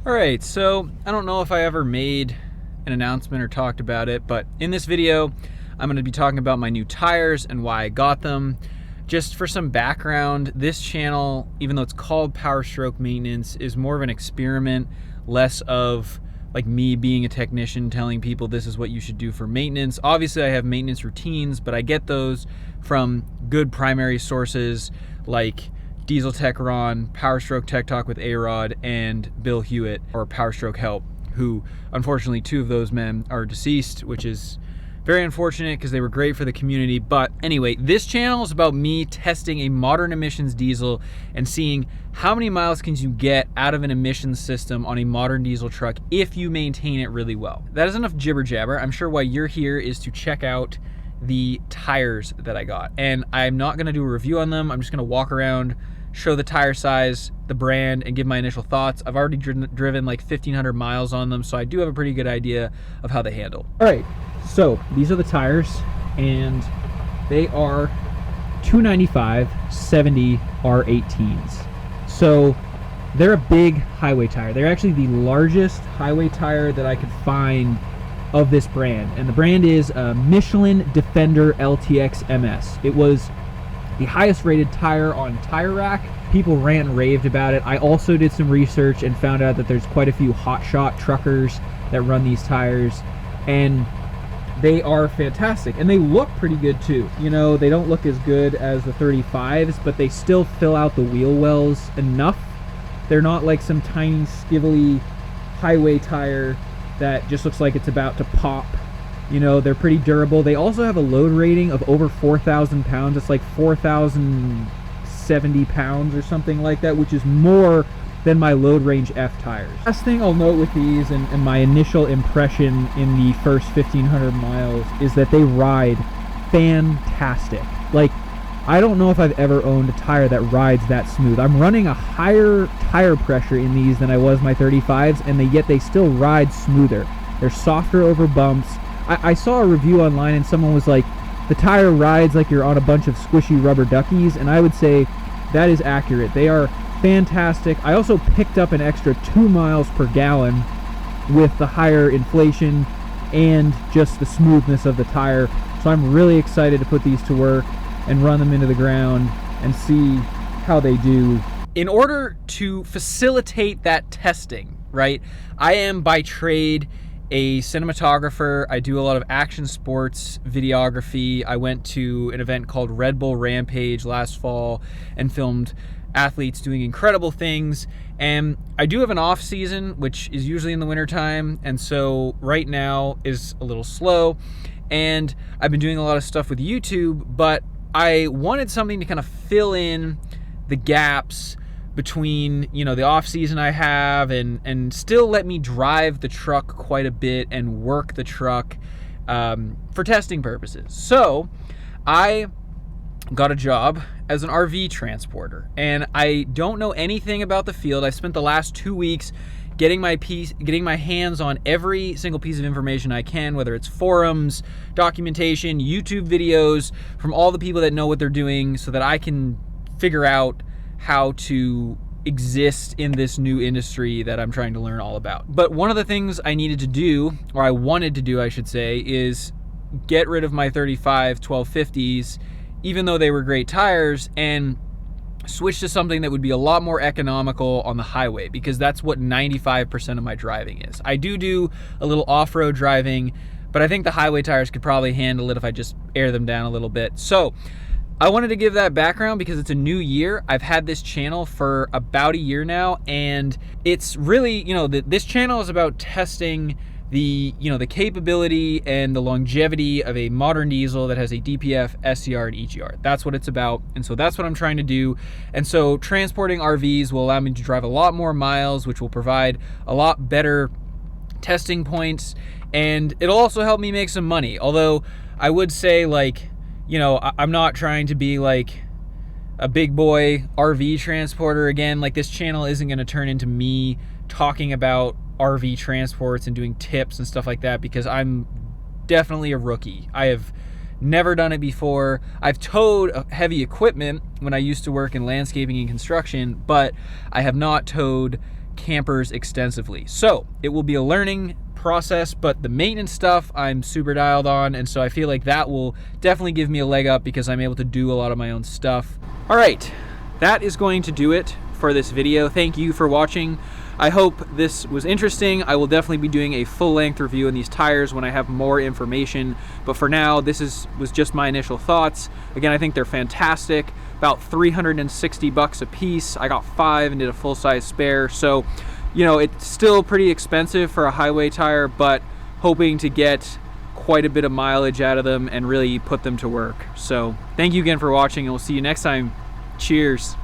All right, so I don't know if I ever made an announcement or talked about it, but in this video, I'm going to be talking about my new tires and why I got them. Just for some background, this channel, even though it's called Power Stroke Maintenance, is more of an experiment, less of like me being a technician telling people this is what you should do for maintenance. Obviously, I have maintenance routines, but I get those from good primary sources like Diesel Tech Ron, Power Stroke Tech Talk with A-Rod, and Bill Hewitt, or Power Stroke Help, who unfortunately 2 of those men are deceased, which is very unfortunate because they were great for the community. But anyway, this channel is about me testing a modern emissions diesel and seeing how many miles can you get out of an emissions system on a modern diesel truck if you maintain it really well. That is enough jibber jabber. I'm sure why you're here is to check out the tires that I got. And I'm not gonna do a review on them. I'm just gonna walk around, show the tire size, the brand, and give my initial thoughts. I've already driven like 1,500 miles on them, so I do have a pretty good idea of how they handle. All right, so these are the tires, and they are 295 70 R18s. So they're a big highway tire. They're actually the largest highway tire that I could find of this brand, and the brand is Michelin Defender LTX MS. It was the highest rated tire on Tire Rack. People rant and raved about it. I also did some research and found out that there's quite a few hotshot truckers that run these tires, and they are fantastic, and they look pretty good too. You know, they don't look as good as the 35s, but they still fill out the wheel wells enough. They're not like some tiny skibbly highway tire that just looks like it's about to pop. You know, they're pretty durable. They also have a load rating of over 4,000 pounds. It's like 4,070 pounds or something like that, which is more than my load range F tires. Last thing I'll note with these, and my initial impression in the first 1,500 miles, is that they ride fantastic. Like, I don't know if I've ever owned a tire that rides that smooth. I'm running a higher tire pressure in these than I was my 35s, and yet they still ride smoother. They're softer over bumps. I saw a review online and someone was like, the tire rides like you're on a bunch of squishy rubber duckies, and I would say that is accurate. They are fantastic. I also picked up an extra 2 miles per gallon with the higher inflation and just the smoothness of the tire. So I'm really excited to put these to work and run them into the ground and see how they do. In order to facilitate that testing, right, I am by trade a cinematographer. I do a lot of action sports videography. I went to an event called Red Bull Rampage last fall and filmed athletes doing incredible things. And I do have an off season, which is usually in the wintertime, and so right now is a little slow. And I've been doing a lot of stuff with YouTube, but I wanted something to kind of fill in the gaps between, you know, the off season I have and still let me drive the truck quite a bit and work the truck for testing purposes. So I got a job as an RV transporter, and I don't know anything about the field. I spent the last 2 weeks getting my hands on every single piece of information I can, whether it's forums, documentation, YouTube videos from all the people that know what they're doing, so that I can figure out how to exist in this new industry that I'm trying to learn all about. But one of the things I needed to do, or I wanted to do, I should say, is get rid of my 35 1250s, even though they were great tires, and switch to something that would be a lot more economical on the highway, because that's what 95% of my driving is. I do a little off-road driving, but I think the highway tires could probably handle it if I just air them down a little bit. So I wanted to give that background because it's a new year. I've had this channel for about a year now, and it's really, you know, this channel is about testing the, you know, the capability and the longevity of a modern diesel that has a DPF, SCR, and EGR. That's what it's about, and so that's what I'm trying to do. And so transporting RVs will allow me to drive a lot more miles, which will provide a lot better testing points, and it'll also help me make some money. Although I would say, like, you know, I'm not trying to be like a big boy RV transporter again. Like, this channel isn't going to turn into me talking about RV transports and doing tips and stuff like that, because I'm definitely a rookie. I have never done it before. I've towed heavy equipment when I used to work in landscaping and construction, but I have not towed campers extensively. So it will be a learning process, but the maintenance stuff I'm super dialed on, and so I feel like that will definitely give me a leg up because I'm able to do a lot of my own stuff. All right, that is going to do it for this video. Thank you for watching. I hope this was interesting. I will definitely be doing a full-length review on these tires when I have more information, but for now, this was just my initial thoughts. Again, I think they're fantastic. About 360 bucks a piece. I got 5 and did a full-size spare, so you know, it's still pretty expensive for a highway tire, but hoping to get quite a bit of mileage out of them and really put them to work. So thank you again for watching, and we'll see you next time. Cheers.